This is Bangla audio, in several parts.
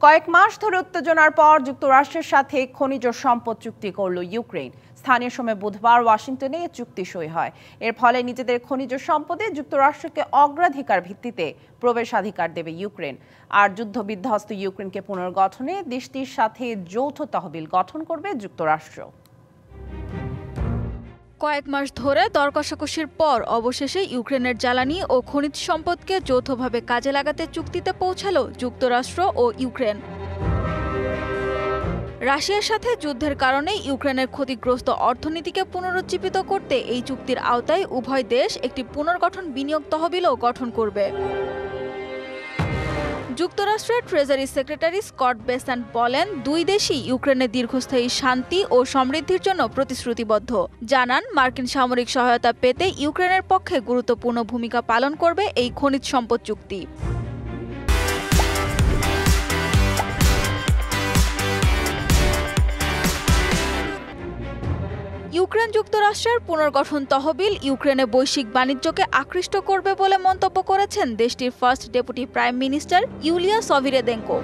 কয়েক মাস ধরে উত্তেজনার পর যুক্তরাষ্ট্রের সাথে খনিজ সম্পদ চুক্তি করল ইউক্রেন। স্থানীয় সময় বুধবার ওয়াশিংটনে এ চুক্তি সই হয়। এর ফলে নিজেদের খনিজ সম্পদে যুক্তরাষ্ট্রকে অগ্রাধিকার ভিত্তিতে প্রবেশাধিকার দেবে ইউক্রেন। আর যুদ্ধবিধ্বস্ত ইউক্রেনকে পুনর্গঠনে দেশটির সাথে যৌথ তহবিল গঠন করবে যুক্তরাষ্ট্র। কয়েক মাস ধরে দর কষাকষির পর অবশেষে ইউক্রেনের জ্বালানি ও খনিজ সম্পদকে যৌথভাবে কাজে লাগাতে চুক্তিতে পৌঁছালো যুক্তরাষ্ট্র ও ইউক্রেন। রাশিয়ার সাথে যুদ্ধের কারণে ইউক্রেনের ক্ষতিগ্রস্ত অর্থনীতিকে পুনরুজ্জীবিত করতে এই চুক্তির আওতায় উভয় দেশ একটি পুনর্গঠন বিনিয়োগ তহবিলও গঠন করবে। যুক্তরাষ্ট্রের ট্রেজারি সেক্রেটারি স্কট বেসান্ট বলেন, দুই দেশই ইউক্রেনের দীর্ঘস্থায়ী শান্তি ও সমৃদ্ধির জন্য প্রতিশ্রুতিবদ্ধ। জানান, মার্কিন সামরিক সহায়তা পেতে ইউক্রেনের পক্ষে গুরুত্বপূর্ণ ভূমিকা পালন করবে এই খনিজ সম্পদ চুক্তি। ইউক্রেন যুক্তরাষ্ট্রের পুনর্গঠন তহবিল ইউক্রেনে বৈশ্বিক বাণিজ্যকে আকৃষ্ট করবে বলে মন্তব্য করেছেন দেশটির first deputy prime minister Yulia Svyrydenko.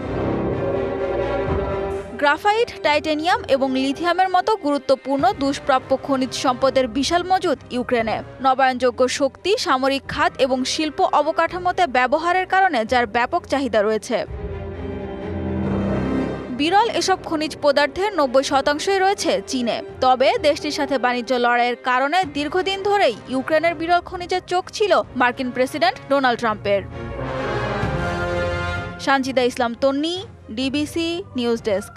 Graphite, titanium এবং লিথিয়ামের মতো গুরুত্বপূর্ণ দুষ্প্রাপ্য খনিজ সম্পদের বিশাল মজুদ ইউক্রেনে। নবায়নযোগ্য শক্তি, সামরিক খাত এবং শিল্প অবকাঠামোতে ব্যবহারের কারণে যার ব্যাপক চাহিদা রয়েছে। বিরল এসব খনিজ পদার্থের ৯০% রয়েছে চীনে। তবে দেশটির সাথে বাণিজ্য লড়াইয়ের কারণে দীর্ঘদিন ধরেই ইউক্রেনের বিরল খনিজের চোখ ছিল মার্কিন প্রেসিডেন্ট ডোনাল্ড ট্রাম্পের। সানজিদা ইসলাম তন্নি, ডিবিসি নিউজ ডেস্ক।